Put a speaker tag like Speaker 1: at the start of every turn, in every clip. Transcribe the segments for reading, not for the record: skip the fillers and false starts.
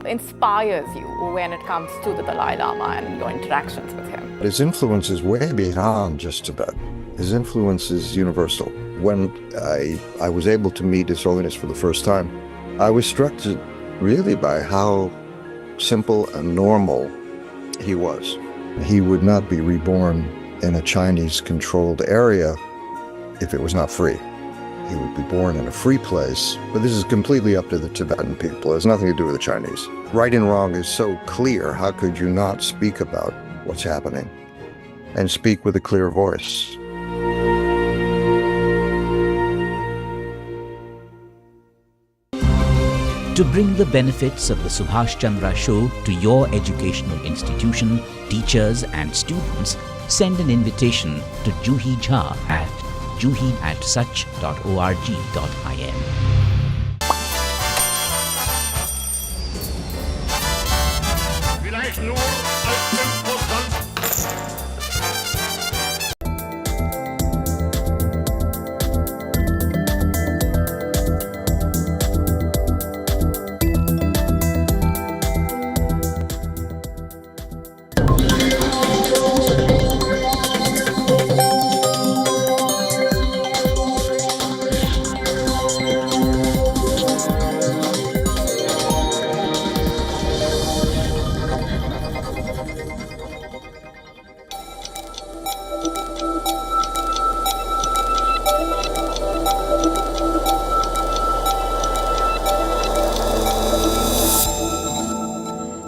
Speaker 1: inspires you when it comes to the Dalai Lama and your interactions with him?
Speaker 2: His influence is way beyond just Tibet. His influence is universal. When I was able to meet His Holiness for the first time, I was struck really by how simple and normal he was. He would not be reborn in a Chinese-controlled area if it was not free. He would be born in a free place, but this is completely up to the Tibetan people. It has nothing to do with the Chinese. Right and wrong is so clear. How could you not speak about what's happening and speak with a clear voice?
Speaker 3: To bring the benefits of the Subhash Chandra Show to your educational institution, teachers and students, send an invitation to Juhi Jha at juhi@such.org.in.
Speaker 4: Vielleicht nur als 5%.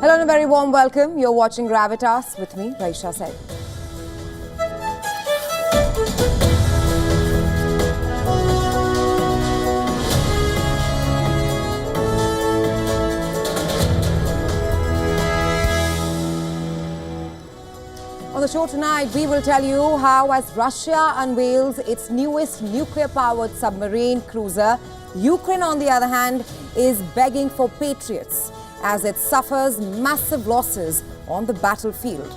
Speaker 5: Hello and a very warm welcome. You're watching Gravitas with me, Raisha Said. On the show tonight, we will tell you how, as Russia unveils its newest nuclear-powered submarine cruiser, Ukraine, on the other hand, is begging for Patriots as it suffers massive losses on the battlefield.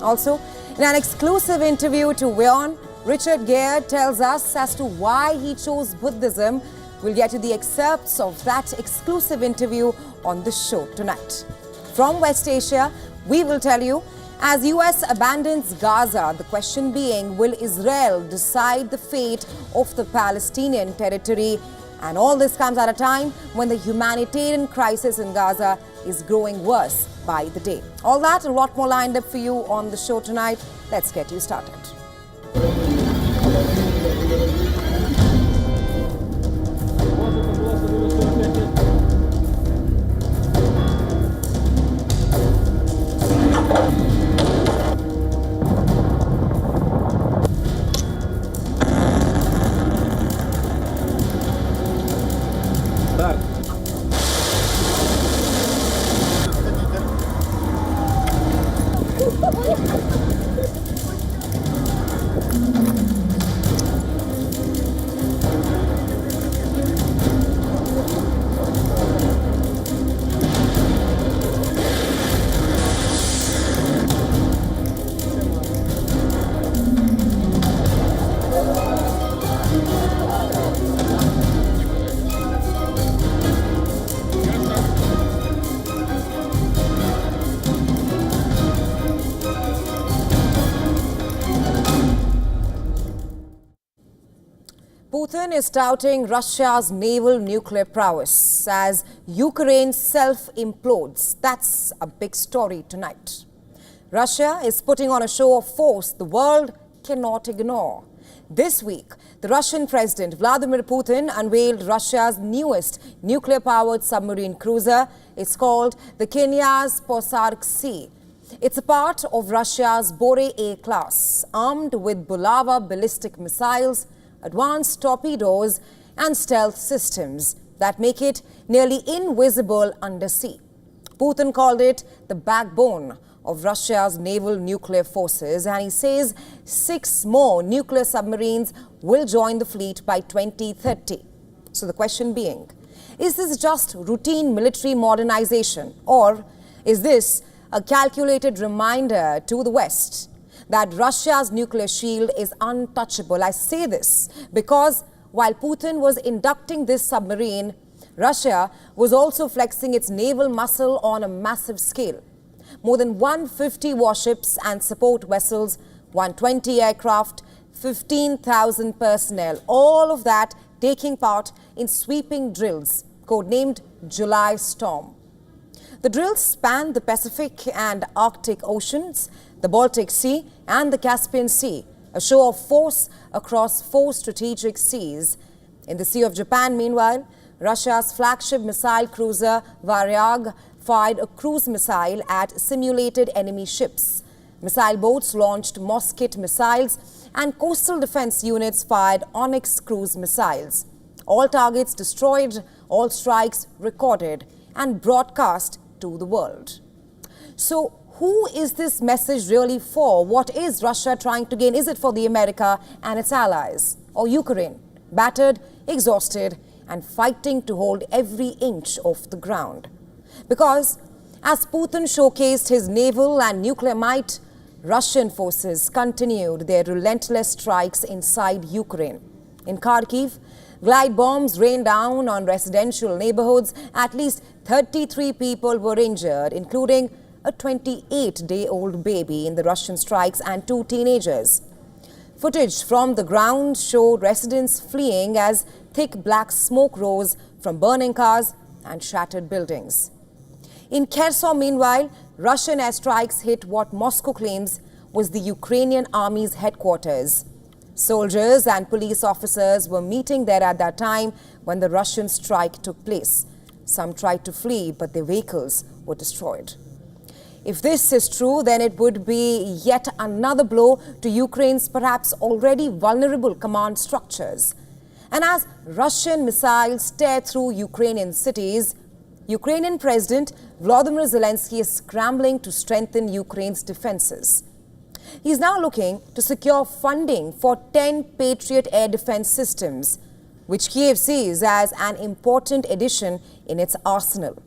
Speaker 5: Also, in an exclusive interview to WION, Richard Gere tells us as to why he chose Buddhism. We'll get to the excerpts of that exclusive interview on the show tonight. From West Asia, we will tell you, as US abandons Gaza, the question being, will Israel decide the fate of the Palestinian territory? And all this comes at a time when the humanitarian crisis in Gaza is growing worse by the day. All that and a lot more lined up for you on the show tonight. Let's get you started. Putin is touting Russia's naval nuclear prowess as Ukraine self-implodes. That's a big story tonight. Russia is putting on a show of force the world cannot ignore. This week, the Russian President Vladimir Putin unveiled Russia's newest nuclear-powered submarine cruiser. It's called the Kenya's Posark Sea. It's a part of Russia's Bore A class, armed with Bulava ballistic missiles, advanced torpedoes and stealth systems that make it nearly invisible under sea. Putin called it the backbone of Russia's naval nuclear forces, and he says 6 more nuclear submarines will join the fleet by 2030. So the question being, is this just routine military modernization, or is this a calculated reminder to the West that Russia's nuclear shield is untouchable? I say this because while Putin was inducting this submarine, Russia was also flexing its naval muscle on a massive scale. More than 150 warships and support vessels, 120 aircraft, 15,000 personnel, all of that taking part in sweeping drills, codenamed July Storm. The drills span the Pacific and Arctic Oceans, the Baltic Sea and the Caspian Sea, a show of force across 4 strategic seas. In the Sea of Japan, meanwhile, Russia's flagship missile cruiser Varyag fired a cruise missile at simulated enemy ships. Missile boats launched Mosquito missiles and coastal defense units fired Onyx cruise missiles. All targets destroyed, all strikes recorded and broadcast to the world. So, who is this message really for? What is Russia trying to gain? Is it for the America and its allies? Or Ukraine, battered, exhausted, and fighting to hold every inch of the ground? Because as Putin showcased his naval and nuclear might, Russian forces continued their relentless strikes inside Ukraine. In Kharkiv, glide bombs rained down on residential neighborhoods. At least 33 people were injured, including a 28-day-old baby in the Russian strikes and 2 teenagers. Footage from the ground showed residents fleeing as thick black smoke rose from burning cars and shattered buildings. In Kherson, meanwhile, Russian airstrikes hit what Moscow claims was the Ukrainian army's headquarters. Soldiers and police officers were meeting there at that time when the Russian strike took place. Some tried to flee, but their vehicles were destroyed. If this is true, then it would be yet another blow to Ukraine's perhaps already vulnerable command structures. And as Russian missiles tear through Ukrainian cities, Ukrainian President Vladimir Zelensky is scrambling to strengthen Ukraine's defenses. He is now looking to secure funding for 10 Patriot air defense systems, which Kyiv sees as an important addition in its arsenal.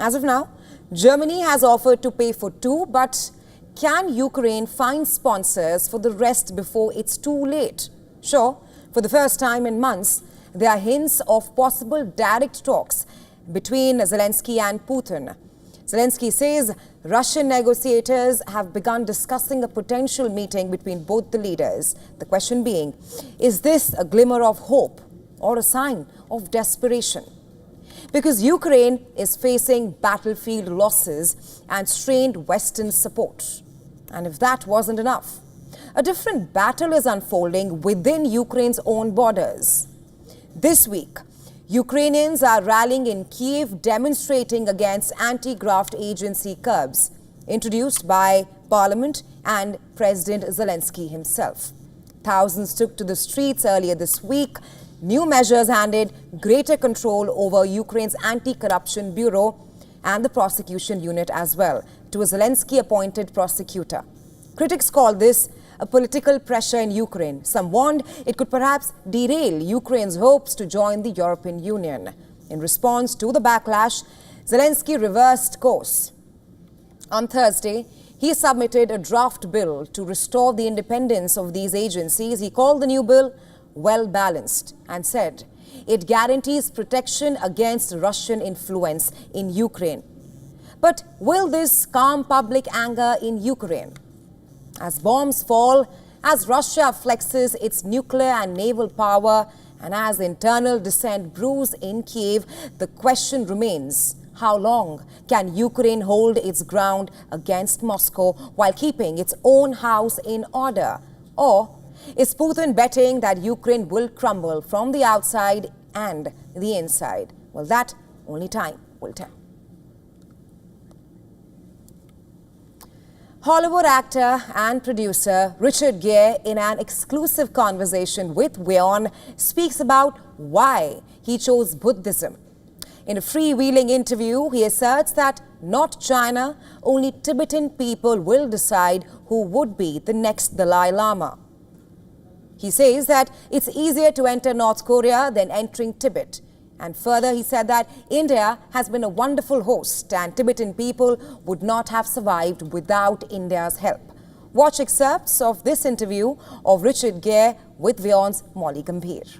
Speaker 5: As of now, Germany has offered to pay for 2, but can Ukraine find sponsors for the rest before it's too late? Sure, for the first time in months, there are hints of possible direct talks between Zelensky and Putin. Zelensky says Russian negotiators have begun discussing a potential meeting between both the leaders. The question being, is this a glimmer of hope or a sign of desperation? Because Ukraine is facing battlefield losses and strained Western support. And if that wasn't enough, a different battle is unfolding within Ukraine's own borders. This week, Ukrainians are rallying in Kyiv, demonstrating against anti-graft agency curbs introduced by Parliament and President Zelensky himself. Thousands took to the streets earlier this week. New measures handed greater control over Ukraine's anti-corruption bureau and the prosecution unit as well to a Zelensky-appointed prosecutor. Critics call this a political pressure in Ukraine. Some warned it could perhaps derail Ukraine's hopes to join the European Union. In response to the backlash, Zelensky reversed course. On Thursday, he submitted a draft bill to restore the independence of these agencies. He called the new bill well-balanced and said it guarantees protection against Russian influence in Ukraine. But will this calm public anger in Ukraine? As bombs fall, as Russia flexes its nuclear and naval power, and as internal dissent brews in Kyiv, the question remains, how long can Ukraine hold its ground against Moscow while keeping its own house in order? Or is Putin betting that Ukraine will crumble from the outside and the inside? Well, that only time will tell. Hollywood actor and producer Richard Gere, in an exclusive conversation with WION, speaks about why he chose Buddhism. In a freewheeling interview, he asserts that not China, only Tibetan people will decide who would be the next Dalai Lama. He says that it's easier to enter North Korea than entering Tibet. And further, he said that India has been a wonderful host and Tibetan people would not have survived without India's help. Watch excerpts of this interview of Richard Gere with WION's Molly Gambhir.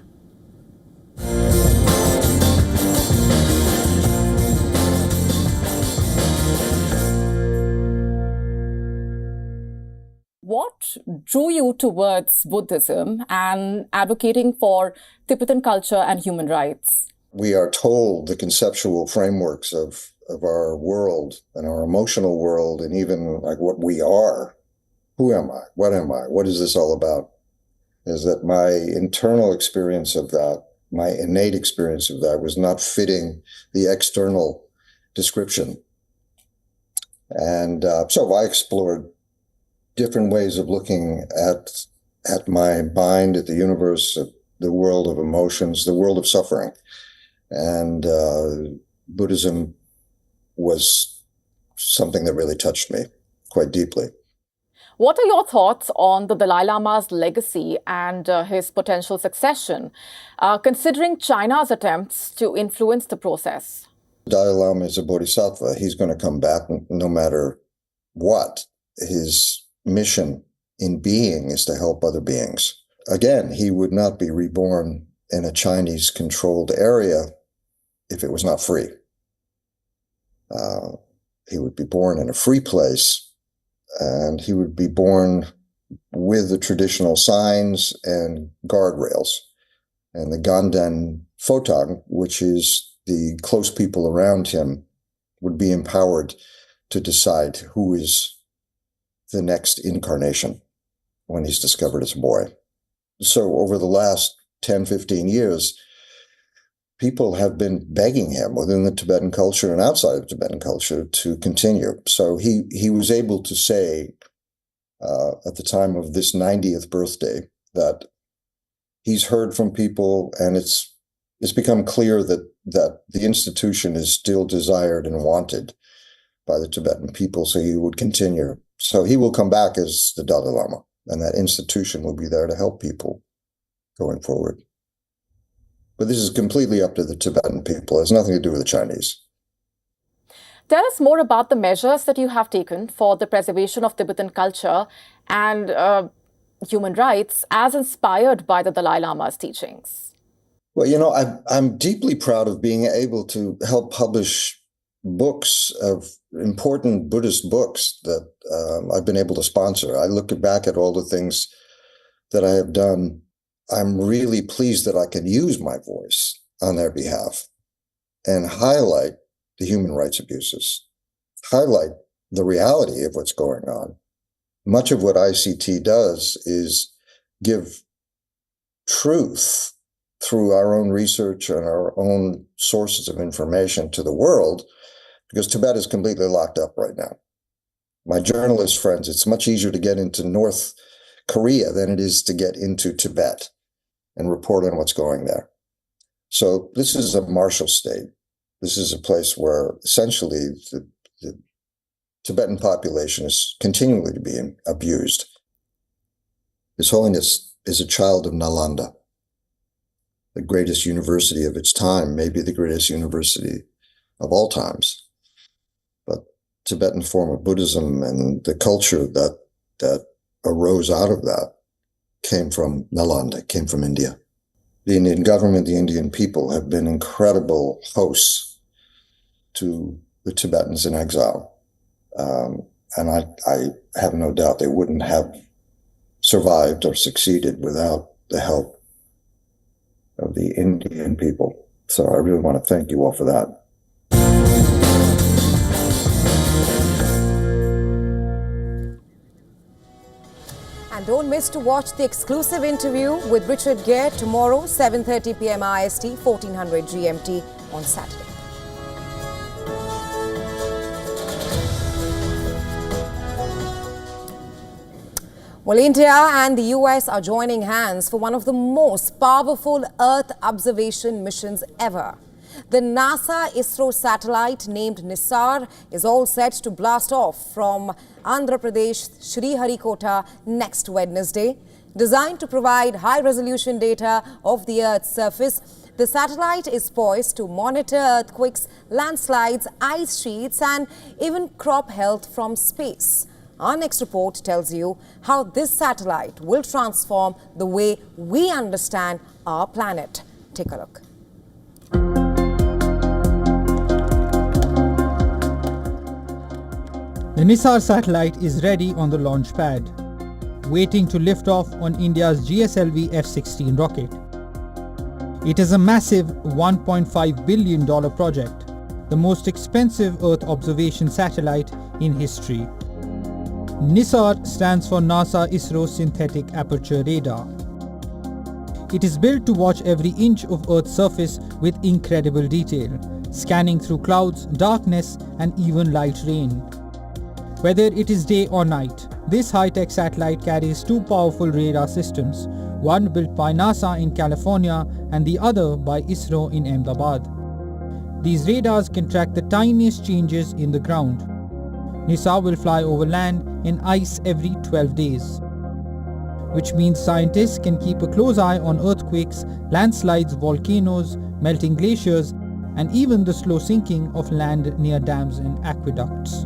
Speaker 1: what drew you towards Buddhism and advocating for Tibetan culture and human rights?
Speaker 2: We are told the conceptual frameworks of our world and our emotional world, and even like what we are. Who am I? What am I? What is this all about? Is that my internal experience of that, my innate experience of that, was not fitting the external description. And so I explored different ways of looking at my mind, at the universe, at the world of emotions, the world of suffering. And Buddhism was something that really touched me quite deeply.
Speaker 1: What are your thoughts on the Dalai Lama's legacy and his potential succession, considering China's attempts to influence the process?
Speaker 2: Dalai Lama is a bodhisattva. He's going to come back no matter what. His mission in being is to help other beings. Again, he would not be reborn in a Chinese-controlled area if it was not free. He would be born in a free place, and he would be born with the traditional signs and guardrails. And the Ganden Photang, which is the close people around him, would be empowered to decide who is the next incarnation when he's discovered as a boy. So over the last 10, 15 years, people have been begging him within the Tibetan culture and outside of Tibetan culture to continue. So he was able to say at the time of this 90th birthday that he's heard from people, and it's become clear that the institution is still desired and wanted by the Tibetan people, so he would continue. So he will come back as the Dalai Lama, and that institution will be there to help people going forward. But this is completely up to the Tibetan people. It has nothing to do with the Chinese.
Speaker 1: Tell us more about the measures that you have taken for the preservation of Tibetan culture and human rights as inspired by the Dalai Lama's teachings.
Speaker 2: Well, I'm deeply proud of being able to help publish books of important Buddhist books that I've been able to sponsor. I look back at all the things that I have done. I'm really pleased that I can use my voice on their behalf and highlight the human rights abuses, highlight the reality of what's going on. Much of what ICT does is give truth through our own research and our own sources of information to the world, because Tibet is completely locked up right now. My journalist friends, it's much easier to get into North Korea than it is to get into Tibet and report on what's going there. So this is a martial state. This is a place where essentially the Tibetan population is continually being abused. His Holiness is a child of Nalanda, the greatest university of its time, maybe the greatest university of all times. But Tibetan form of Buddhism and the culture that arose out of that came from Nalanda, came from India. The Indian government, the Indian people have been incredible hosts to the Tibetans in exile. And I have no doubt they wouldn't have survived or succeeded without the help of the Indian people. So I really want to thank you all for that.
Speaker 5: And don't miss to watch the exclusive interview with Richard Gere tomorrow, 7:30 p.m. IST, 1400 GMT on Saturday. Well, India and the US are joining hands for one of the most powerful Earth observation missions ever. The NASA-ISRO satellite named Dinosaur is all set to blast off from Andhra Pradesh Sriharikota next Wednesday. Designed to provide high-resolution data of the Earth's surface, the satellite is poised to monitor earthquakes, landslides, ice sheets, and even crop health from space. Our next report tells you how this satellite will transform the way we understand our planet. Take a look.
Speaker 6: The Dinosaur satellite is ready on the launch pad. waiting to lift off on India's GSLV F-16 rocket. It is a massive $1.5 billion project, the most expensive Earth observation satellite in history. NISAR stands for NASA-ISRO Synthetic Aperture Radar. It is built to watch every inch of Earth's surface with incredible detail, scanning through clouds, darkness, and even light rain. Whether it is day or night, this high-tech satellite carries two powerful radar systems, one built by NASA in California and the other by ISRO in Ahmedabad. These radars can track the tiniest changes in the ground. NISAR will fly over land and ice every 12 days, which means scientists can keep a close eye on earthquakes, landslides, volcanoes, melting glaciers, and even the slow sinking of land near dams and aqueducts.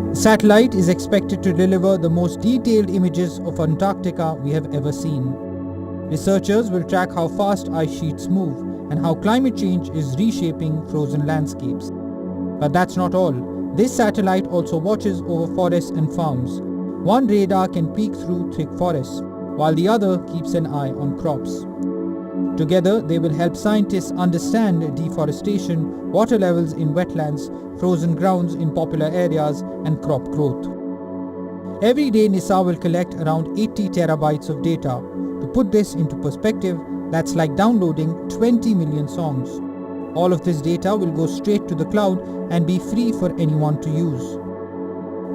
Speaker 6: The satellite is expected to deliver the most detailed images of Antarctica we have ever seen. Researchers will track how fast ice sheets move and how climate change is reshaping frozen landscapes. But that's not all. This satellite also watches over forests and farms. One radar can peek through thick forests, while the other keeps an eye on crops. Together, they will help scientists understand deforestation, water levels in wetlands, frozen grounds in popular areas, and crop growth. Every day, NISAR will collect around 80 terabytes of data. To put this into perspective, that's like downloading 20 million songs. All of this data will go straight to the cloud and be free for anyone to use.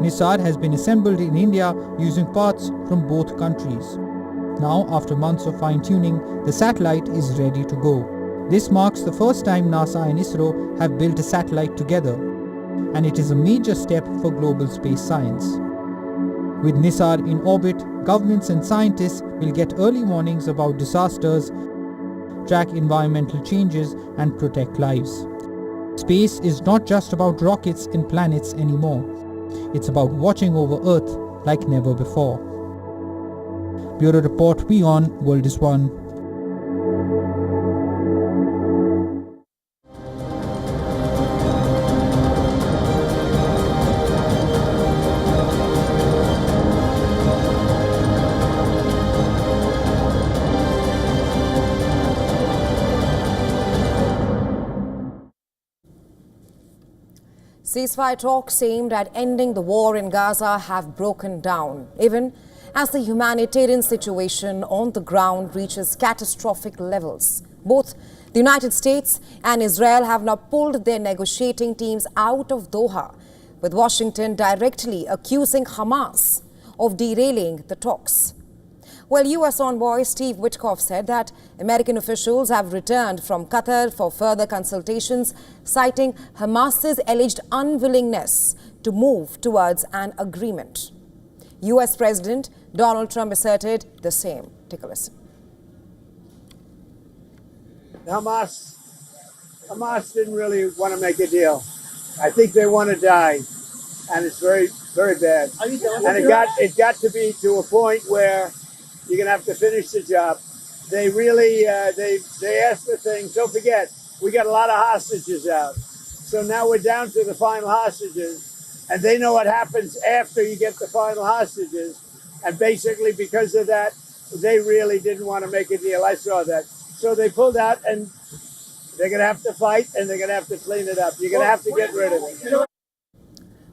Speaker 6: NISAR has been assembled in India using parts from both countries. Now, after months of fine-tuning, the satellite is ready to go. This marks the first time NASA and ISRO have built a satellite together, and it is a major step for global space science. With NISAR in orbit, governments and scientists will get early warnings about disasters, track environmental changes, and protect lives. Space is not just about rockets and planets anymore. It's about watching over Earth like never before. Bureau Report, WION, World is One.
Speaker 5: Ceasefire talks aimed at ending the war in Gaza have broken down, even as the humanitarian situation on the ground reaches catastrophic levels. Both the United States and Israel have now pulled their negotiating teams out of Doha, with Washington directly accusing Hamas of derailing the talks. Well, U.S. envoy Steve Witkoff said that American officials have returned from Qatar for further consultations, citing Hamas's alleged unwillingness to move towards an agreement. U.S. President Donald Trump asserted the same. Take a listen.
Speaker 7: Hamas didn't really want to make a deal. I think they want to die, and it's very, very bad. And it got to be to a point where you're going to have to finish the job. They really, they asked for things. Don't forget, we got a lot of hostages out. So now we're down to the final hostages, and they know what happens after you get the final hostages. And basically, because of that, they really didn't want to make a deal. I saw that. So they pulled out, and they're going to have to fight, and they're going to have to clean it up. You're going to have to get rid of it.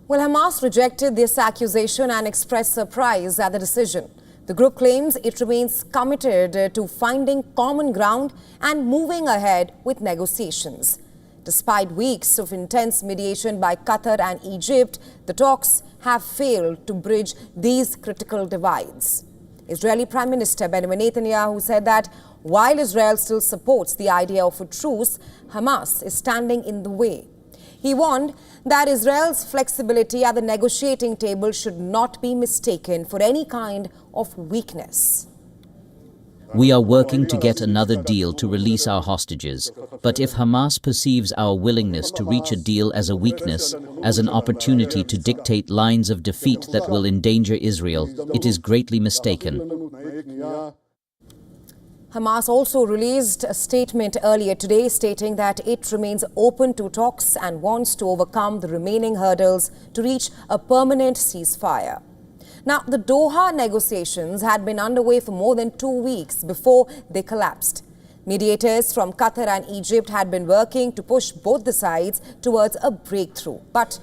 Speaker 5: Well, Hamas rejected this accusation and expressed surprise at the decision. The group claims it remains committed to finding common ground and moving ahead with negotiations. Despite weeks of intense mediation by Qatar and Egypt, the talks have failed to bridge these critical divides. Israeli Prime Minister Benjamin Netanyahu said that while Israel still supports the idea of a truce, Hamas is standing in the way. He warned that Israel's flexibility at the negotiating table should not be mistaken for any kind of weakness.
Speaker 3: We are working to get another deal to release our hostages, but if Hamas perceives our willingness to reach a deal as a weakness, as an opportunity to dictate lines of defeat that will endanger Israel, it is greatly mistaken.
Speaker 5: Hamas also released a statement earlier today stating that it remains open to talks and wants to overcome the remaining hurdles to reach a permanent ceasefire. Now, the Doha negotiations had been underway for more than 2 weeks before they collapsed. Mediators from Qatar and Egypt had been working to push both the sides towards a breakthrough. But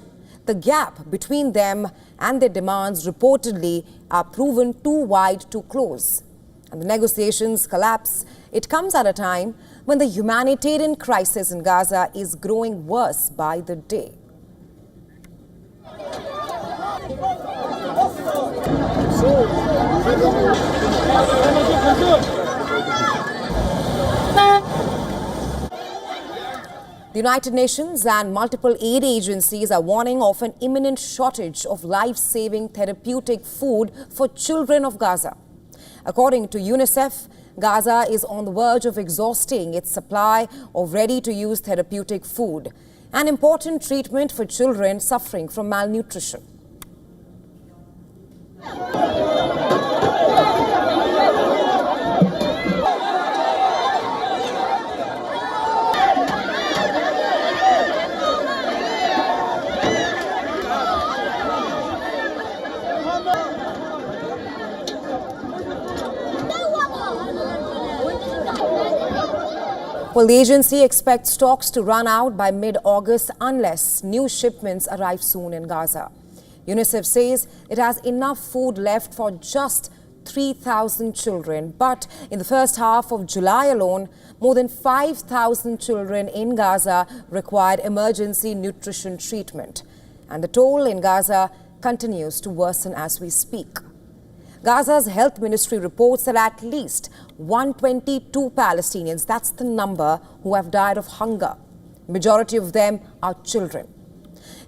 Speaker 5: the gap between them and their demands reportedly are proven too wide to close. And the negotiations collapse. It comes at a time when the humanitarian crisis in Gaza is growing worse by the day. The United Nations and multiple aid agencies are warning of an imminent shortage of life-saving therapeutic food for children of Gaza. According to UNICEF, Gaza is on the verge of exhausting its supply of ready-to-use therapeutic food, an important treatment for children suffering from malnutrition. Well, the agency expects stocks to run out by mid-August unless new shipments arrive soon in Gaza. UNICEF says it has enough food left for just 3,000 children. But in the first half of July alone, more than 5,000 children in Gaza required emergency nutrition treatment. And the toll in Gaza continues to worsen as we speak. Gaza's health ministry reports that at least 122 Palestinians, that's the number, who have died of hunger. Majority of them are children.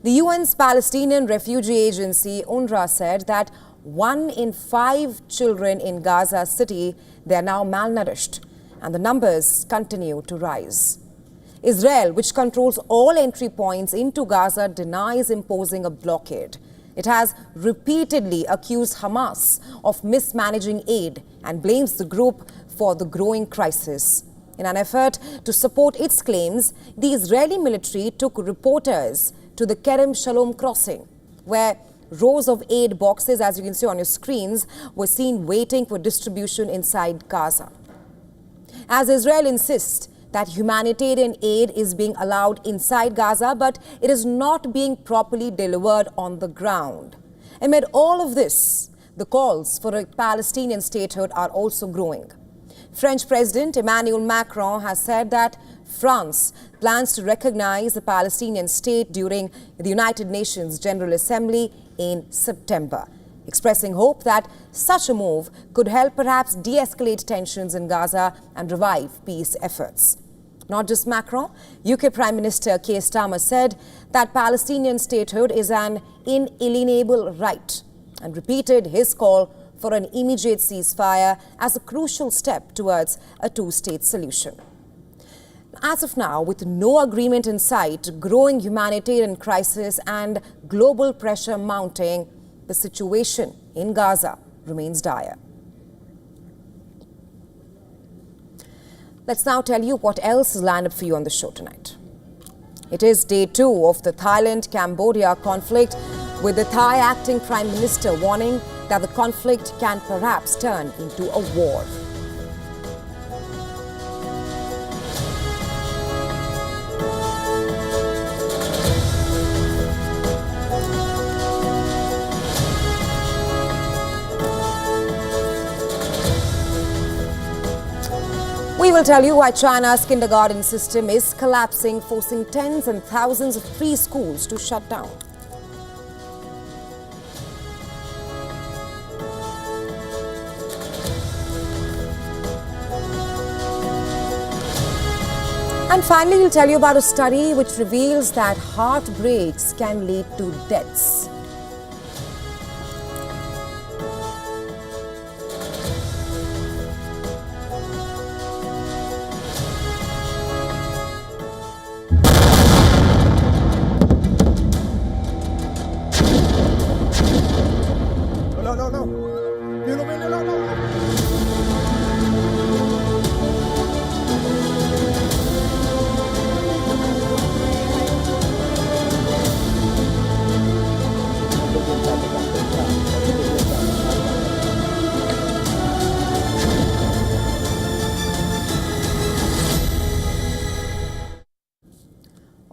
Speaker 5: The UN's Palestinian Refugee Agency, UNRWA, said that 1 in 5 children in Gaza City, they are now malnourished, and the numbers continue to rise. Israel, which controls all entry points into Gaza, denies imposing a blockade. It has repeatedly accused Hamas of mismanaging aid and blames the group for the growing crisis. In an effort to support its claims, the Israeli military took reporters to the Kerem Shalom crossing, where rows of aid boxes, as you can see on your screens, were seen waiting for distribution inside Gaza. As Israel insists that humanitarian aid is being allowed inside Gaza, but it is not being properly delivered on the ground. Amid all of this, the calls for a Palestinian statehood are also growing. French President Emmanuel Macron has said that France plans to recognize the Palestinian state during the United Nations General Assembly in September, expressing hope that such a move could help perhaps de-escalate tensions in Gaza and revive peace efforts. Not just Macron, UK Prime Minister Keir Starmer said that Palestinian statehood is an inalienable right and repeated his call for an immediate ceasefire as a crucial step towards a two-state solution. As of now, with no agreement in sight, growing humanitarian crisis and global pressure mounting, the situation in Gaza remains dire. Let's now tell you what else is lined up for you on the show tonight. It is day 2 of the Thailand-Cambodia conflict, with the Thai acting Prime Minister warning that the conflict can perhaps turn into a war. We will tell you why China's kindergarten system is collapsing, forcing tens and thousands of preschools to shut down. And finally, we'll tell you about a study which reveals that heartbreaks can lead to deaths.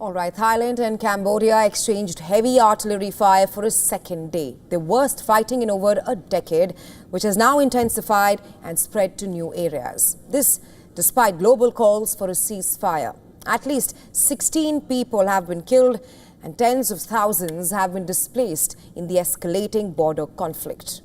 Speaker 5: All right, Thailand and Cambodia exchanged heavy artillery fire for a second day. The worst fighting in over a decade, which has now intensified and spread to new areas. This despite global calls for a ceasefire. At least 16 people have been killed and tens of thousands have been displaced in the escalating border conflict.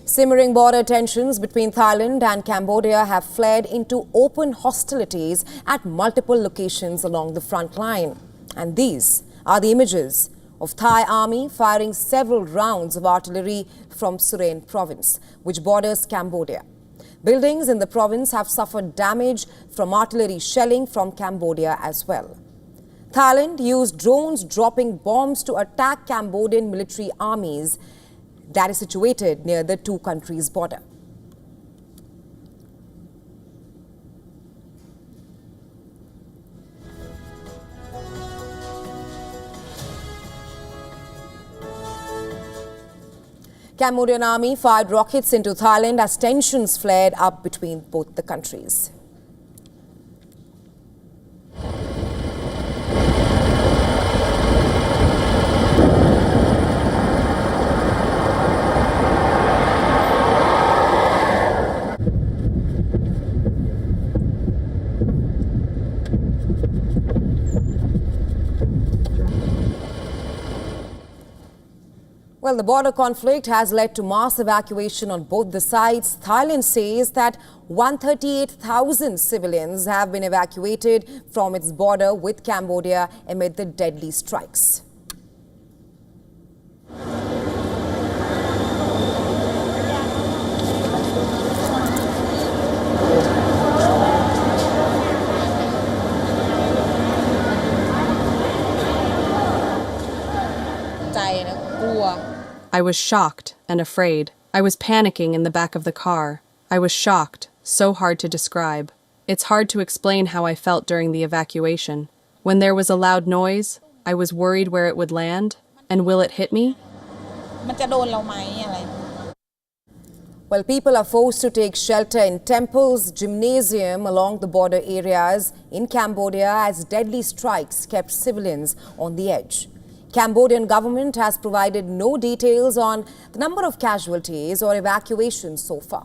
Speaker 5: Simmering border tensions between Thailand and Cambodia have flared into open hostilities at multiple locations along the front line. And these are the images of Thai army firing several rounds of artillery from Surin province, which borders Cambodia. Buildings in the province have suffered damage from artillery shelling from Cambodia as well. Thailand used drones dropping bombs to attack Cambodian military armies that is situated near the two countries' border. Cambodian army fired rockets into Thailand as tensions flared up between both the countries. Well, the border conflict has led to mass evacuation on both the sides. Thailand says that 138,000 civilians have been evacuated from its border with Cambodia amid the deadly strikes.
Speaker 8: I was shocked and afraid. I was panicking in the back of the car. I was shocked, so hard to describe. It's hard to explain how I felt during the evacuation. When there was a loud noise, I was worried where it would land, and will it hit me?
Speaker 5: Well, people are forced to take shelter in temples, gymnasium along the border areas in Cambodia as deadly strikes kept civilians on the edge. Cambodian government has provided no details on the number of casualties or evacuations so far.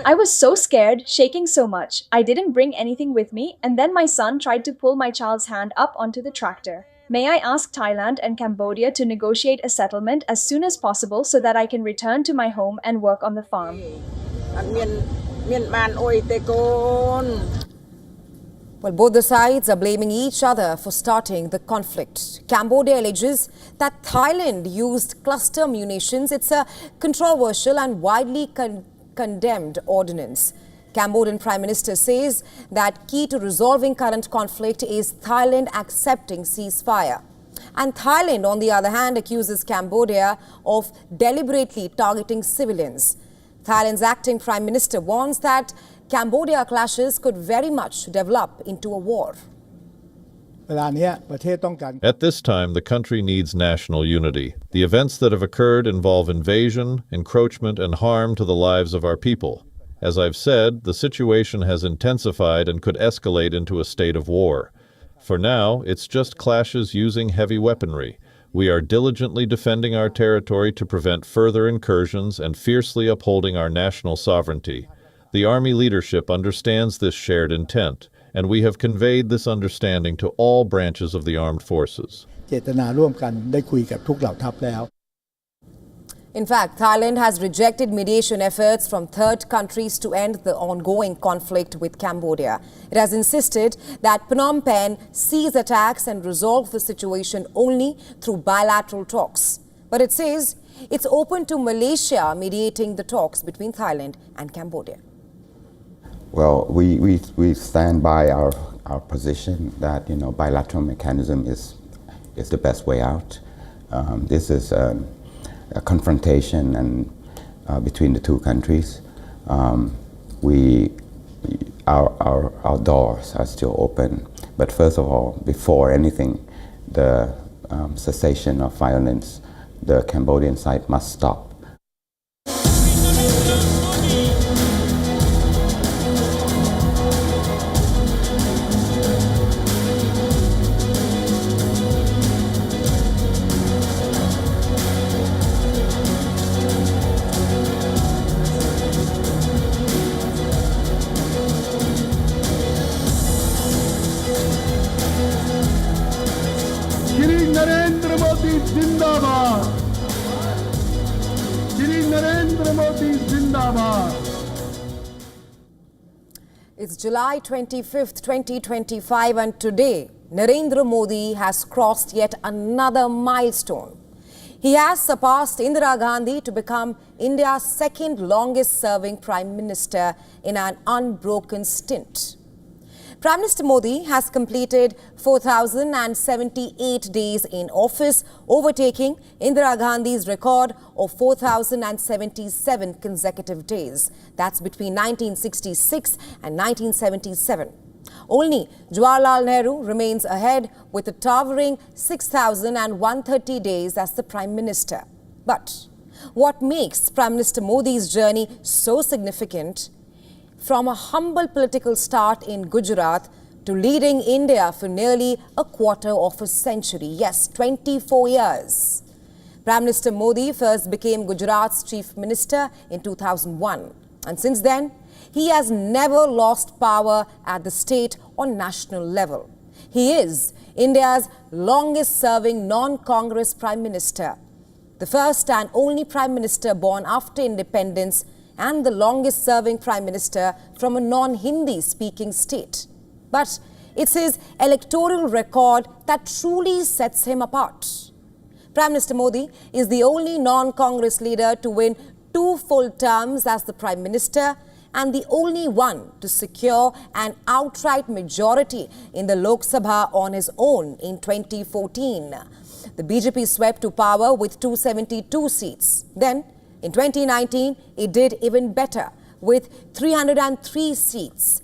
Speaker 9: I was so scared, shaking so much. I didn't bring anything with me, and then my son tried to pull my child's hand up onto the tractor. May I ask Thailand and Cambodia to negotiate a settlement as soon as possible so that I can return to my home and work on the farm?
Speaker 5: Well, both the sides are blaming each other for starting the conflict. Cambodia alleges that Thailand used cluster munitions. It's a controversial and widely condemned ordinance. Cambodian Prime Minister says that key to resolving current conflict is Thailand accepting ceasefire. And Thailand, on the other hand, accuses Cambodia of deliberately targeting civilians. Thailand's acting Prime Minister warns that Cambodia clashes could very much develop into a war.
Speaker 10: At this time, the country needs national unity. The events that have occurred involve invasion, encroachment, and harm to the lives of our people. As I've said, the situation has intensified and could escalate into a state of war. For now, it's just clashes using heavy weaponry. We are diligently defending our territory to prevent further incursions and fiercely upholding our national sovereignty. The Army leadership understands this shared intent, and we have conveyed this understanding to all branches of the armed forces.
Speaker 5: In fact, Thailand has rejected mediation efforts from third countries to end the ongoing conflict with Cambodia. It has insisted that Phnom Penh cease attacks and resolve the situation only through bilateral talks. But it says it's open to Malaysia mediating the talks between Thailand and Cambodia.
Speaker 11: Well, we stand by our position that bilateral mechanism is the best way out. This is a confrontation and between the two countries. Our doors are still open, but first of all, before anything, the cessation of violence, the Cambodian side must stop.
Speaker 5: It's July 25th, 2025, and today Narendra Modi has crossed yet another milestone. He has surpassed Indira Gandhi to become India's second longest serving Prime Minister in an unbroken stint. Prime Minister Modi has completed 4,078 days in office, overtaking Indira Gandhi's record of 4,077 consecutive days. That's between 1966 and 1977. Only Jawaharlal Nehru remains ahead with a towering 6,130 days as the Prime Minister. But what makes Prime Minister Modi's journey so significant? From a humble political start in Gujarat to leading India for nearly a quarter of a century. Yes, 24 years. Prime Minister Modi first became Gujarat's Chief Minister in 2001. And since then, he has never lost power at the state or national level. He is India's longest-serving non-Congress Prime Minister, the first and only Prime Minister born after independence, and the longest-serving Prime Minister from a non-Hindi-speaking state. But it's his electoral record that truly sets him apart. Prime Minister Modi is the only non-Congress leader to win 2 full terms as the Prime Minister and the only one to secure an outright majority in the Lok Sabha on his own in 2014. The BJP swept to power with 272 seats. Then, in 2019, it did even better with 303 seats.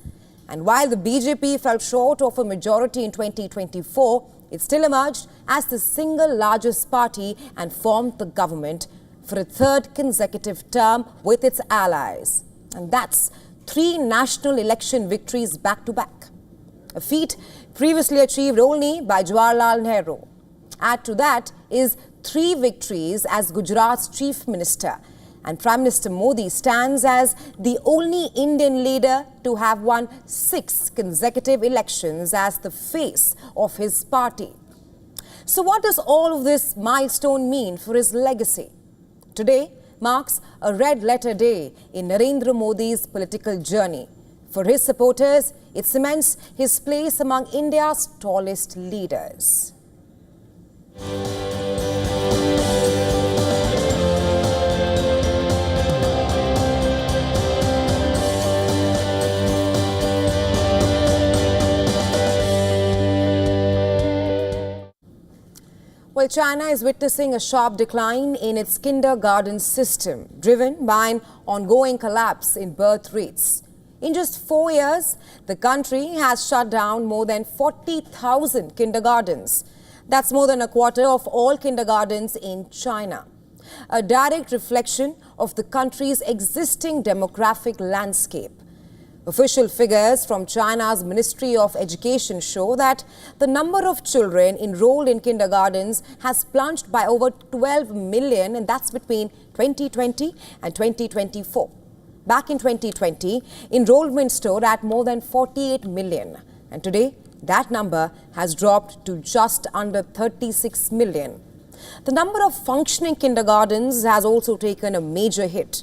Speaker 5: And while the BJP fell short of a majority in 2024, it still emerged as the single largest party and formed the government for a 3rd consecutive term with its allies. And that's 3 national election victories back to back, a feat previously achieved only by Jawaharlal Nehru. Add to that is 3 victories as Gujarat's Chief Minister, and Prime Minister Modi stands as the only Indian leader to have won 6 consecutive elections as the face of his party. So what does all of this milestone mean for his legacy? Today marks a red-letter day in Narendra Modi's political journey. For his supporters, it cements his place among India's tallest leaders. Well, China is witnessing a sharp decline in its kindergarten system, driven by an ongoing collapse in birth rates. In just 4 years, the country has shut down more than 40,000 kindergartens. That's more than a quarter of all kindergartens in China. A direct reflection of the country's existing demographic landscape. Official figures from China's Ministry of Education show that the number of children enrolled in kindergartens has plunged by over 12 million, and that's between 2020 and 2024. Back in 2020, enrollment stood at more than 48 million, and today that number has dropped to just under 36 million. The number of functioning kindergartens has also taken a major hit.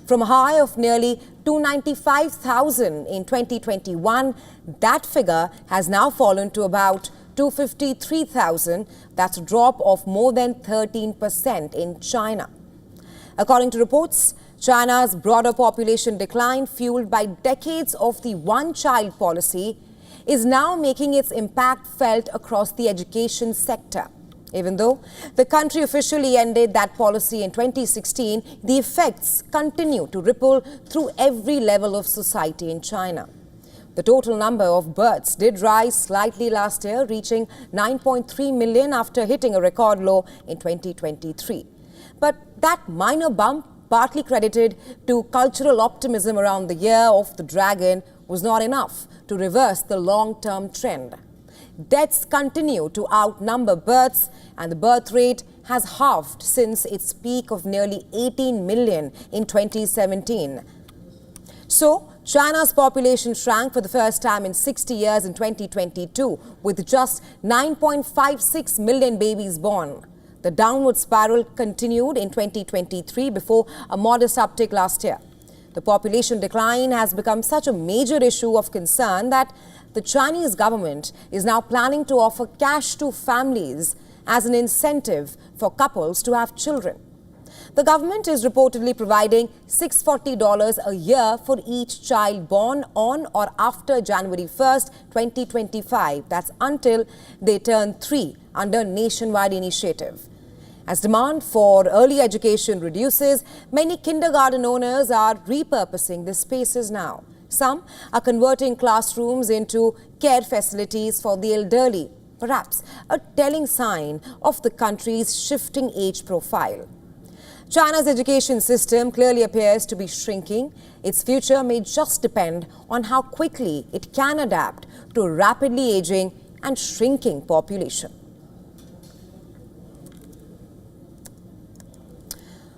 Speaker 5: From a high of nearly 295,000 in 2021, that figure has now fallen to about 253,000. That's a drop of more than 13% in China. According to reports, China's broader population decline, fueled by decades of the one-child policy, is now making its impact felt across the education sector. Even though the country officially ended that policy in 2016, the effects continue to ripple through every level of society in China. The total number of births did rise slightly last year, reaching 9.3 million after hitting a record low in 2023. But that minor bump, partly credited to cultural optimism around the year of the dragon, was not enough to reverse the long-term trend. Deaths continue to outnumber births, and the birth rate has halved since its peak of nearly 18 million in 2017. So, China's population shrank for the first time in 60 years in 2022, with just 9.56 million babies born. The downward spiral continued in 2023 before a modest uptick last year. The population decline has become such a major issue of concern that the Chinese government is now planning to offer cash to families as an incentive for couples to have children. The government is reportedly providing $640 a year for each child born on or after January 1st, 2025. That's until they turn 3 under nationwide initiative. As demand for early education reduces, many kindergarten owners are repurposing the spaces now. Some are converting classrooms into care facilities for the elderly, perhaps a telling sign of the country's shifting age profile. China's education system clearly appears to be shrinking. Its future may just depend on how quickly it can adapt to a rapidly aging and shrinking population.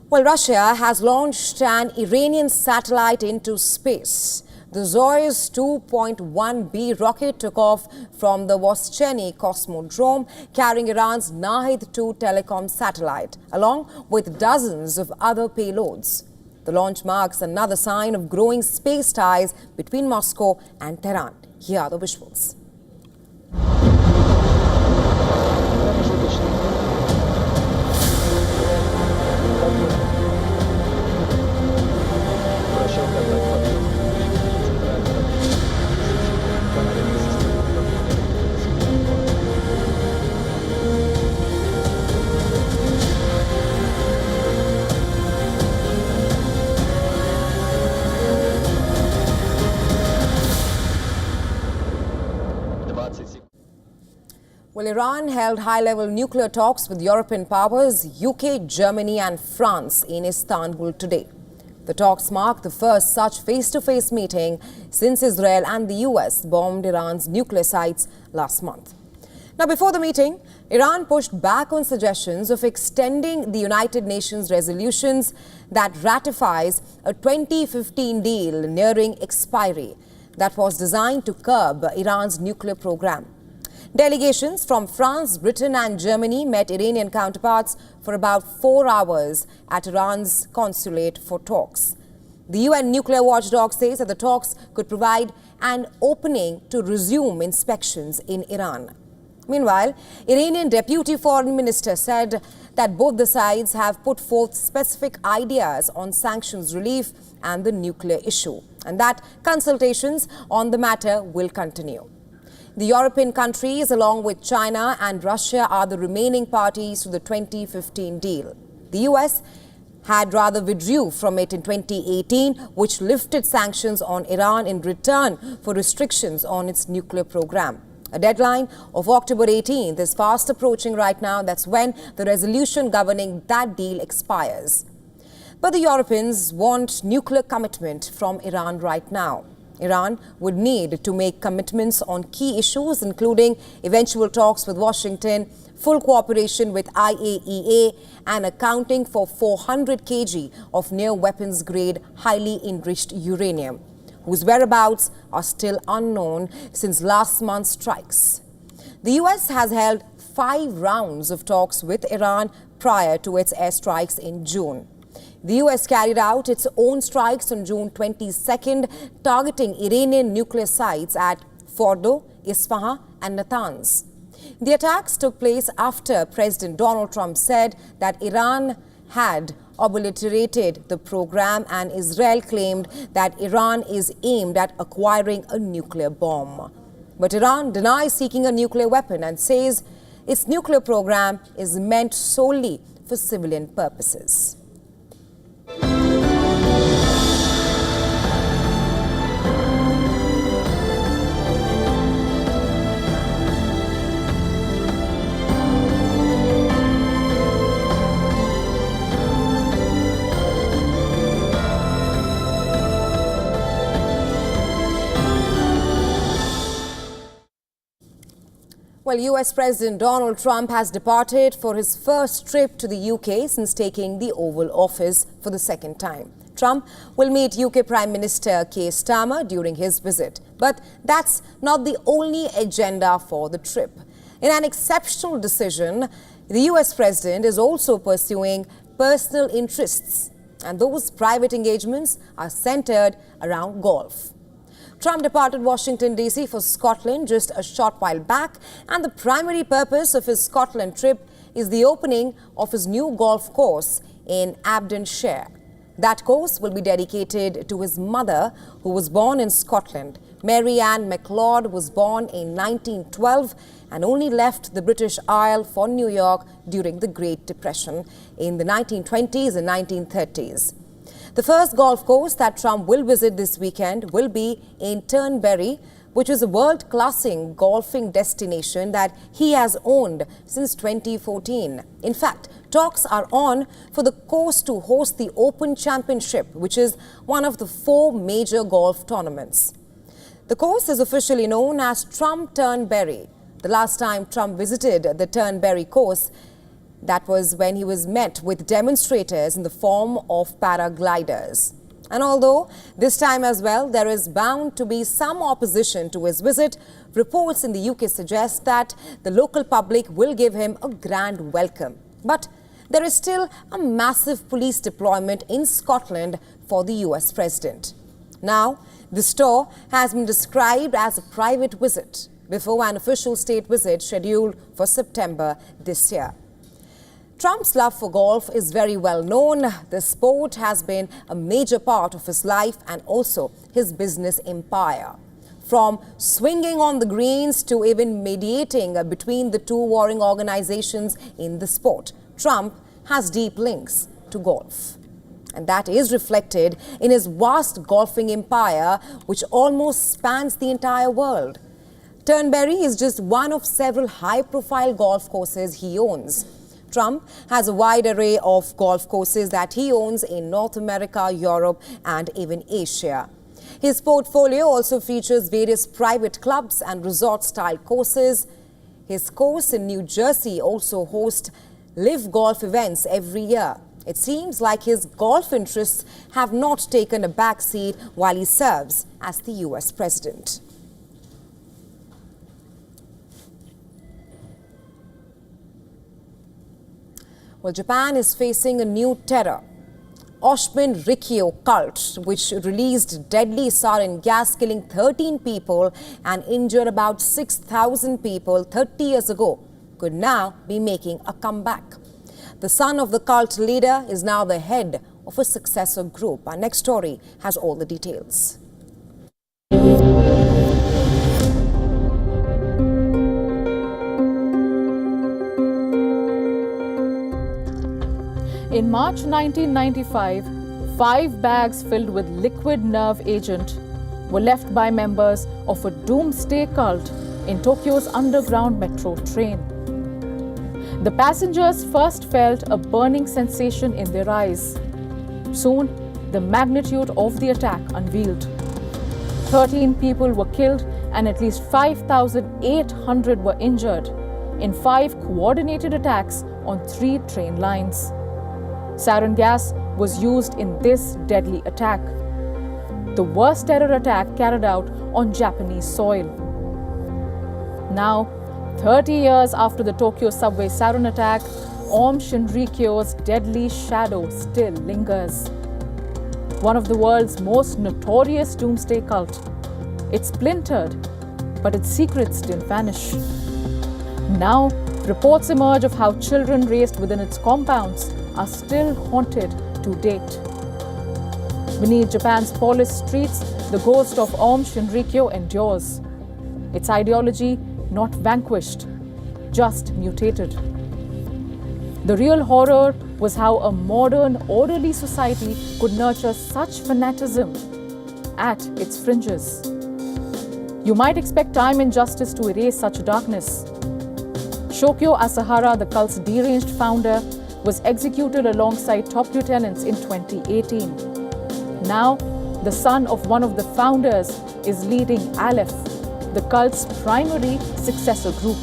Speaker 5: Well, Russia has launched an Iranian satellite into space. The Soyuz 2.1B rocket took off from the Vostochny Cosmodrome, carrying Iran's Nahid-2 telecom satellite, along with dozens of other payloads. The launch marks another sign of growing space ties between Moscow and Tehran. Here are the visuals. Well, Iran held high-level nuclear talks with European powers, UK, Germany and France in Istanbul today. The talks mark the first such face-to-face meeting since Israel and the US bombed Iran's nuclear sites last month. Now, before the meeting, Iran pushed back on suggestions of extending the United Nations resolutions that ratifies a 2015 deal nearing expiry that was designed to curb Iran's nuclear program. Delegations from France, Britain and Germany met Iranian counterparts for about 4 hours at Iran's consulate for talks. The UN nuclear watchdog says that the talks could provide an opening to resume inspections in Iran. Meanwhile, Iranian Deputy Foreign Minister said that both the sides have put forth specific ideas on sanctions relief and the nuclear issue, and that consultations on the matter will continue. The European countries, along with China and Russia, are the remaining parties to the 2015 deal. The US had rather withdrew from it in 2018, which lifted sanctions on Iran in return for restrictions on its nuclear program. A deadline of October 18th is fast approaching right now. That's when the resolution governing that deal expires. But the Europeans want nuclear commitment from Iran right now. Iran would need to make commitments on key issues, including eventual talks with Washington, full cooperation with IAEA, and accounting for 400 kg of near-weapons-grade, highly enriched uranium, whose whereabouts are still unknown since last month's strikes. The US has held 5 rounds of talks with Iran prior to its airstrikes in June. The US carried out its own strikes on June 22nd, targeting Iranian nuclear sites at Fordo, Isfahan and Natanz. The attacks took place after President Donald Trump said that Iran had obliterated the program, and Israel claimed that Iran is aimed at acquiring a nuclear bomb. But Iran denies seeking a nuclear weapon and says its nuclear program is meant solely for civilian purposes. Well, US President Donald Trump has departed for his first trip to the UK since taking the Oval Office for the second time. Trump will meet UK Prime Minister Keir Starmer during his visit. But that's not the only agenda for the trip. In an exceptional decision, the US President is also pursuing personal interests, and those private engagements are centered around golf. Trump departed Washington, D.C. for Scotland just a short while back, and the primary purpose of his Scotland trip is the opening of his new golf course in Aberdeenshire. That course will be dedicated to his mother, who was born in Scotland. Mary Ann MacLeod was born in 1912 and only left the British Isle for New York during the Great Depression in the 1920s and 1930s. The first golf course that Trump will visit this weekend will be in Turnberry, which is a world-classing golfing destination that he has owned since 2014. In fact, talks are on for the course to host the Open Championship, which is one of the 4 major golf tournaments. The course is officially known as Trump Turnberry. The last time Trump visited the Turnberry course, that was when he was met with demonstrators in the form of paragliders. And although this time as well there is bound to be some opposition to his visit, reports in the UK suggest that the local public will give him a grand welcome. But there is still a massive police deployment in Scotland for the US president. Now, this tour has been described as a private visit before an official state visit scheduled for September this year. Trump's love for golf is very well known. The sport has been a major part of his life and also his business empire. From swinging on the greens to even mediating between the 2 warring organizations in the sport, Trump has deep links to golf. And that is reflected in his vast golfing empire, which almost spans the entire world. Turnberry is just one of several high-profile golf courses he owns. Trump has a wide array of golf courses that he owns in North America, Europe, and even Asia. His portfolio also features various private clubs and resort-style courses. His course in New Jersey also hosts live golf events every year. It seems like his golf interests have not taken a backseat while he serves as the US president. Well, Japan is facing a new terror. Oshin Rikyo cult, which released deadly sarin gas killing 13 people and injured about 6,000 people 30 years ago, could now be making a comeback. The son of the cult leader is now the head of a successor group. Our next story has all the details.
Speaker 1: In March 1995, 5 bags filled with liquid nerve agent were left by members of a doomsday cult in Tokyo's underground metro train. The passengers first felt a burning sensation in their eyes. Soon, the magnitude of the attack unveiled. 13 people were killed and at least 5,800 were injured in 5 coordinated attacks on 3 train lines. Sarin gas was used in this deadly attack, the worst terror attack carried out on Japanese soil. Now, 30 years after the Tokyo subway sarin attack, Aum Shinrikyo's deadly shadow still lingers. One of the world's most notorious doomsday cult. It splintered, but its secrets didn't vanish. Now, reports emerge of how children raised within its compounds are still haunted to date. Beneath Japan's polished streets, the ghost of Aum Shinrikyo endures. its ideology not vanquished, just mutated. The real horror was how a modern, orderly society could nurture such fanaticism at its fringes. You might expect time and justice to erase such darkness. Shokyo Asahara, the cult's deranged founder, was executed alongside top lieutenants in 2018. Now, the son of one of the founders is leading Aleph, the cult's primary successor group.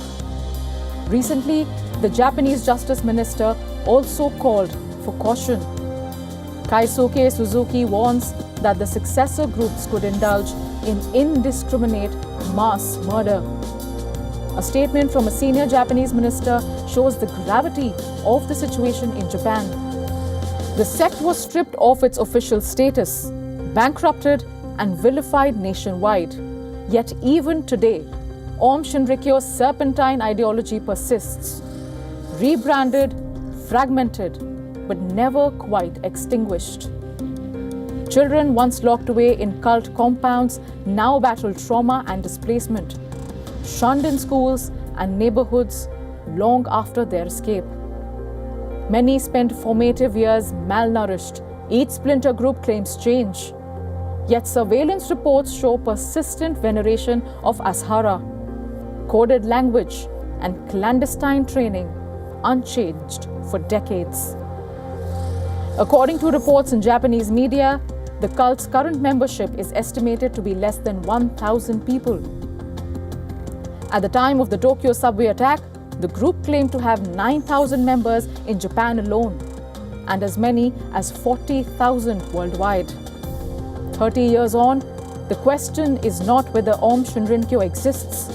Speaker 1: Recently, the Japanese Justice Minister also called for caution. Kaisuke Suzuki warns that the successor groups could indulge in indiscriminate mass murder. A statement from a senior Japanese minister shows the gravity of the situation in Japan. The sect was stripped of its official status, bankrupted and vilified nationwide. Yet even today, Aum Shinrikyo's serpentine ideology persists, rebranded, fragmented, but never quite extinguished. Children once locked away in cult compounds now battle trauma and displacement, shunned in schools and neighborhoods long after their escape. Many spend formative years malnourished. Each splinter group claims change. Yet surveillance reports show persistent veneration of Ashara, coded language and clandestine training unchanged for decades. According to reports in Japanese media, the cult's current membership is estimated to be less than 1,000 people. At the time of the Tokyo subway attack, the group claimed to have 9,000 members in Japan alone, and as many as 40,000 worldwide. 30 years on, the question is not whether Aum Shinrikyo exists.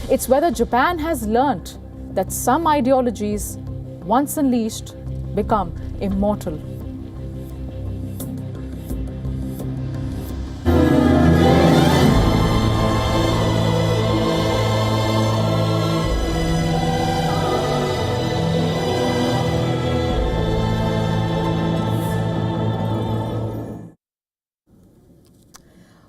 Speaker 1: It's whether Japan has learnt that some ideologies, once unleashed, become immortal.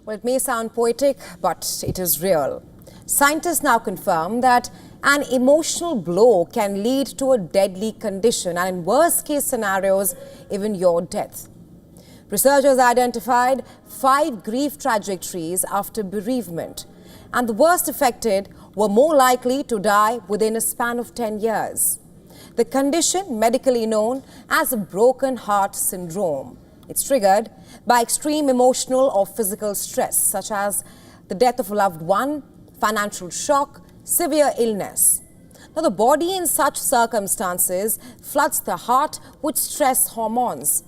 Speaker 5: Well, it may sound poetic, but it is real. Scientists now confirm that an emotional blow can lead to a deadly condition and in worst case scenarios, even your death. Researchers identified 5 grief trajectories after bereavement, and the worst affected were more likely to die within a span of 10 years. The condition, medically known as a broken heart syndrome. It's triggered by extreme emotional or physical stress, such as the death of a loved one, financial shock, severe illness. Now, the body in such circumstances floods the heart with stress hormones,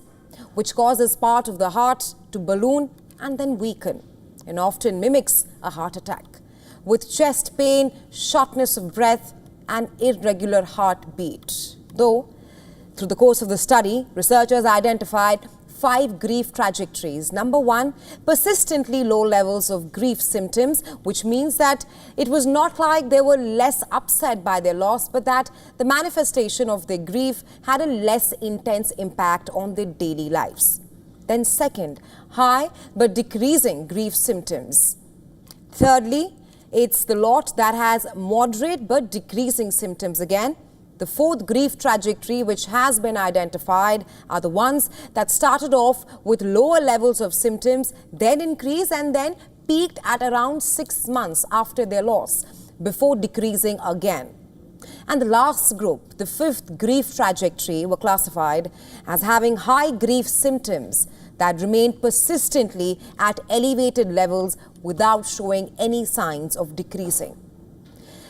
Speaker 5: which causes part of the heart to balloon and then weaken, and often mimics a heart attack, with chest pain, shortness of breath, and irregular heartbeat. Though, through the course of the study, researchers identified 5 grief trajectories. Number 1, persistently low levels of grief symptoms, which means that it was not like they were less upset by their loss, but that the manifestation of their grief had a less intense impact on their daily lives. Then second, high but decreasing grief symptoms. Thirdly, it's the lot that has moderate but decreasing symptoms again. The 4th grief trajectory, which has been identified, are the ones that started off with lower levels of symptoms, then increased and then peaked at around 6 months after their loss, before decreasing again. And the last group, the 5th grief trajectory, were classified as having high grief symptoms that remained persistently at elevated levels without showing any signs of decreasing.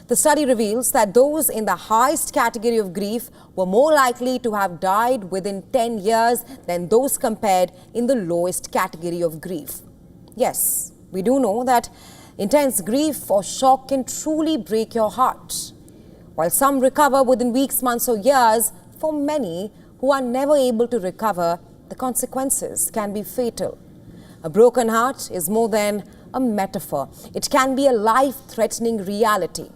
Speaker 5: The study reveals that those in the highest category of grief were more likely to have died within 10 years than those compared in the lowest category of grief. Yes, we do know that intense grief or shock can truly break your heart. While some recover within weeks, months or years, for many who are never able to recover, the consequences can be fatal. A broken heart is more than a metaphor. It can be a life-threatening reality.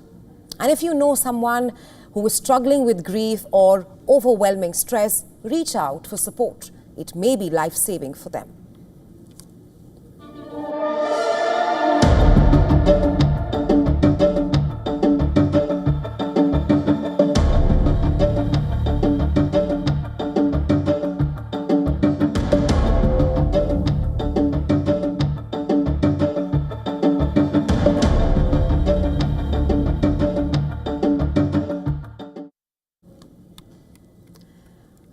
Speaker 5: And if you know someone who is struggling with grief or overwhelming stress, reach out for support. It may be life-saving for them.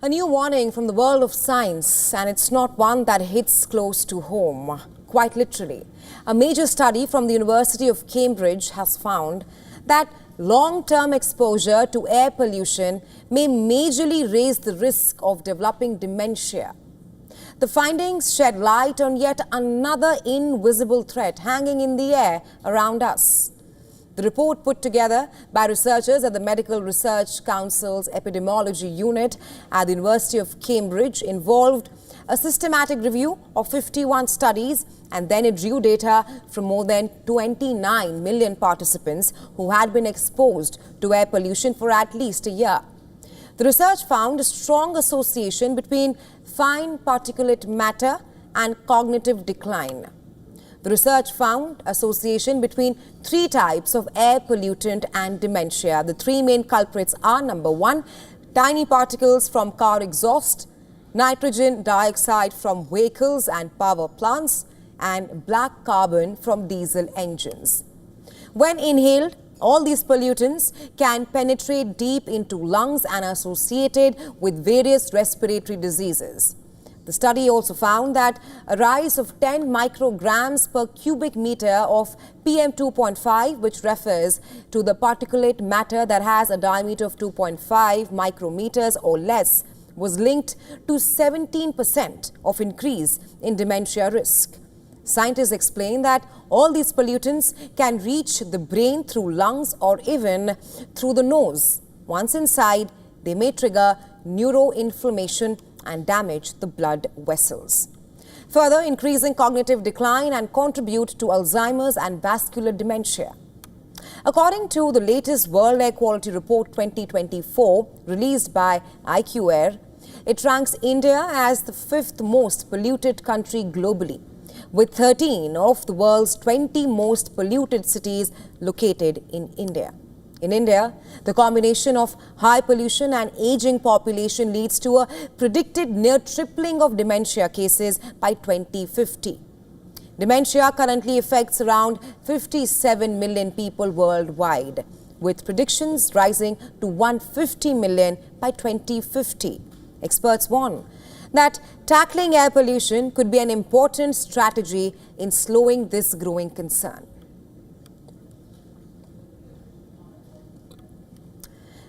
Speaker 5: A new warning from the world of science, and it's not one that hits close to home, quite literally. A major study from the University of Cambridge has found that long-term exposure to air pollution may majorly raise the risk of developing dementia. The findings shed light on yet another invisible threat hanging in the air around us. The report, put together by researchers at the Medical Research Council's Epidemiology Unit at the University of Cambridge, involved a systematic review of 51 studies, and then it drew data from more than 29 million participants who had been exposed to air pollution for at least a year. The research found a strong association between fine particulate matter and cognitive decline. The research found association between three types of air pollutant and dementia. The three main culprits are: number one, tiny particles from car exhaust, nitrogen dioxide from vehicles and power plants, and black carbon from diesel engines. When inhaled, all these pollutants can penetrate deep into lungs and are associated with various respiratory diseases. The study also found that a rise of 10 micrograms per cubic meter of PM 2.5, which refers to the particulate matter that has a diameter of 2.5 micrometers or less, was linked to 17% of increase in dementia risk. Scientists explain that all these pollutants can reach the brain through lungs or even through the nose. Once inside, they may trigger neuroinflammation and damage the blood vessels, further increasing cognitive decline and contribute to Alzheimer's and vascular dementia. According to the latest World Air Quality Report 2024 released by IQ Air, it ranks India as the 5th most polluted country globally, with 13 of the world's 20 most polluted cities located in India. In India, the combination of high pollution and aging population leads to a predicted near tripling of dementia cases by 2050. Dementia currently affects around 57 million people worldwide, with predictions rising to 150 million by 2050. Experts warn that tackling air pollution could be an important strategy in slowing this growing concern.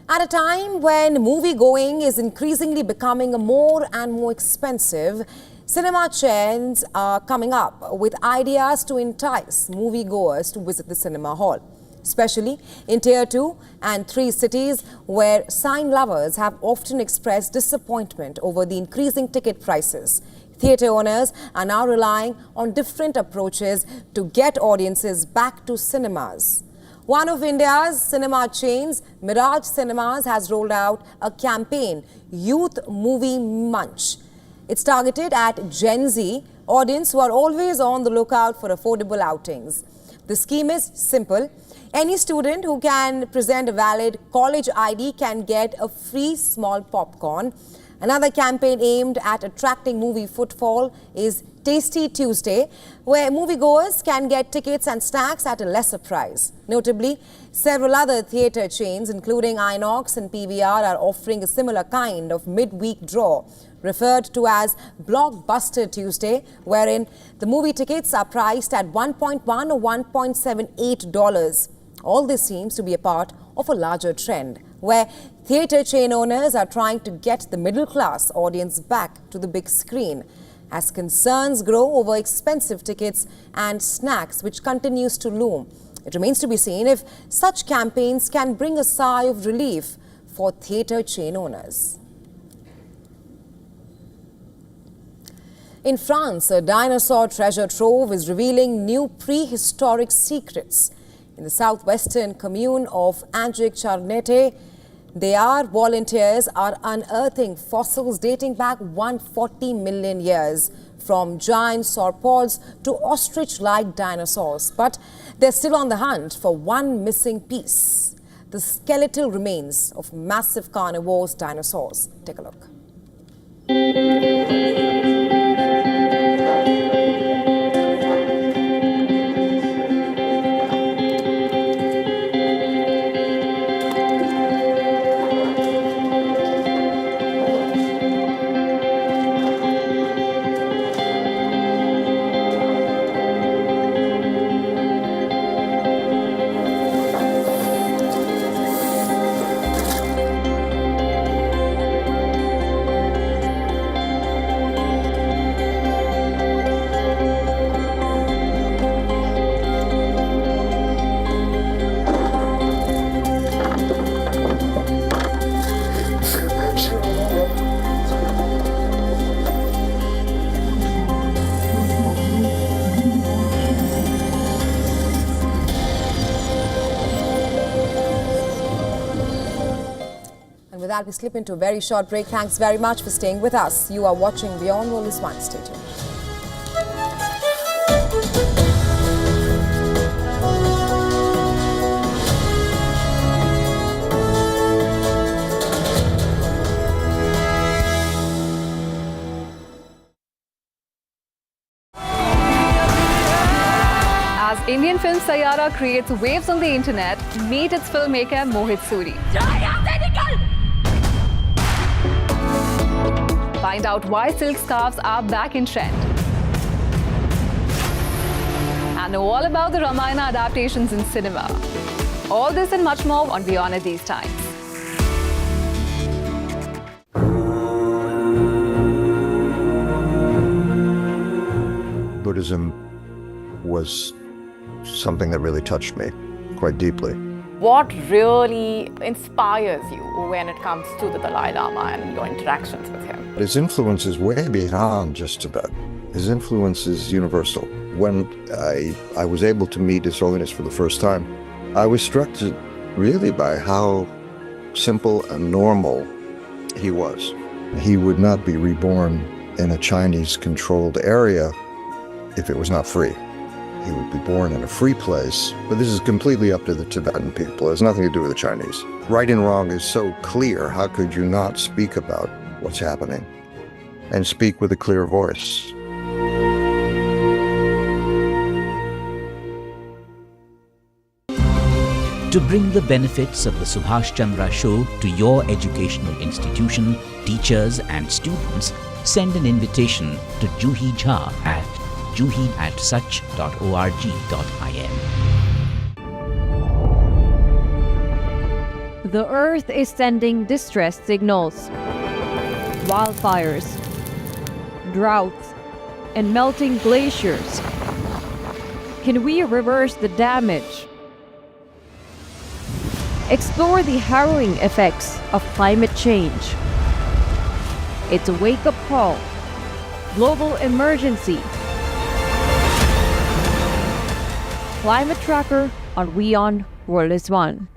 Speaker 5: At a time when movie-going is increasingly becoming more and more expensive, cinema chains are coming up with ideas to entice moviegoers to visit the cinema hall, especially in Tier 2 and 3 cities where sign lovers have often expressed disappointment over the increasing ticket prices. Theatre owners are now relying on different approaches to get audiences back to cinemas. One of India's cinema chains, Mirage Cinemas, has rolled out a campaign, Youth Movie Munch. It's targeted at Gen Z audience who are always on the lookout for affordable outings. The scheme is simple. Any student who can present a valid college ID can get a free small popcorn. Another campaign aimed at attracting movie footfall is Tasty Tuesday, where moviegoers can get tickets and snacks at a lesser price. Notably, several other theatre chains, including Inox and PVR, are offering a similar kind of midweek draw, referred to as Blockbuster Tuesday, wherein the movie tickets are priced at $1.1 or $1.78. All this seems to be a part of a larger trend, where theatre chain owners are trying to get the middle-class audience back to the big screen. As concerns grow over expensive tickets and snacks, which continues to loom, it remains to be seen if such campaigns can bring a sigh of relief for theatre chain owners. In France, a dinosaur treasure trove is revealing new prehistoric secrets. In the southwestern commune of Angers-Charnette, volunteers are unearthing fossils dating back 140 million years, from giant sauropods to ostrich-like dinosaurs. But they're still on the hunt for one missing piece: the skeletal remains of massive carnivorous dinosaurs. Take a look. that, we slip into a very short break. Thanks very much for staying with us. You are watching Beyond World is One. Stay tuned.
Speaker 12: As Indian film Sayara creates waves on the internet, meet its filmmaker Mohit Suri. Find out why silk scarves are back in trend. And know all about the Ramayana adaptations in cinema. All this and much more on Beyond at These Times.
Speaker 2: Buddhism was something that really touched me quite deeply.
Speaker 1: What really inspires you when it comes to the Dalai Lama and your interactions with him?
Speaker 2: His influence is way beyond just Tibet. His influence is universal. When I was able to meet His Holiness for the first time, I was struck really by how simple and normal he was. He would not be reborn in a Chinese-controlled area if it was not free. He would be born in a free place, but this is completely up to the Tibetan people. It has nothing to do with the Chinese. Right and wrong is so clear. How could you not speak about what's happening and speak with a clear voice?
Speaker 3: To bring the benefits of the Subhash Chandra Show to your educational institution, teachers and students, send an invitation to Juhi Jha at juhi@such.org.in.
Speaker 13: The Earth is sending distress signals. Wildfires, droughts, and melting glaciers. Can we reverse the damage? Explore the harrowing effects of climate change. It's a wake-up call. Global emergency. Climate Tracker on WION World is One.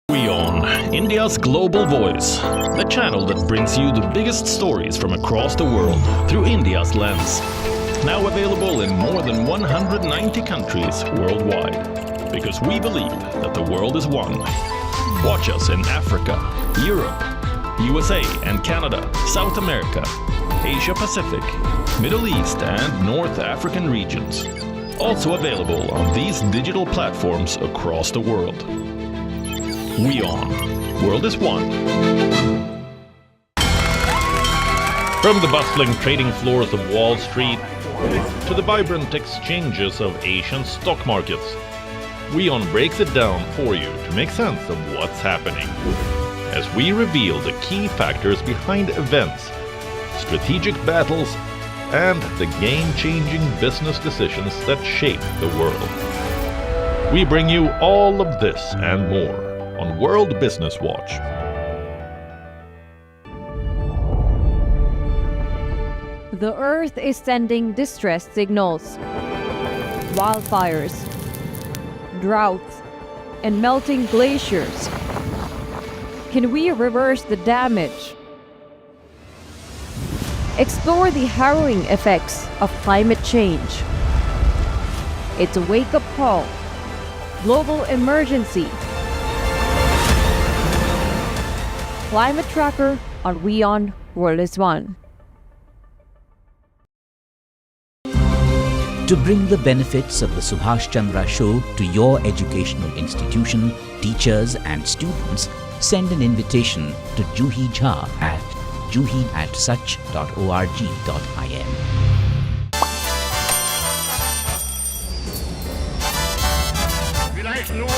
Speaker 14: WION, India's global voice, the channel that brings you the biggest stories from across the world through India's lens. Now available in more than 190 countries worldwide, because we believe that the world is one. Watch us in Africa, Europe, USA and Canada, South America, Asia Pacific, Middle East and North African regions. Also available on these digital platforms across the world. WION, World is One. From the bustling trading floors of Wall Street to the vibrant exchanges of Asian stock markets, WION breaks it down for you to make sense of what's happening, as we reveal the key factors behind events, strategic battles, and the game-changing business decisions that shape the world. We bring you all of this and more on World Business Watch.
Speaker 13: The Earth is sending distress signals. Wildfires, droughts, and melting glaciers. Can we reverse the damage? Explore the harrowing effects of climate change. It's a wake-up call. Global emergency. Climate Tracker on WION World is One.
Speaker 3: To bring the benefits of the Subhash Chandra Show to your educational institution, teachers and students, send an invitation to Juhi Jha at juhi@such.org.in.
Speaker 4: Vielleicht nur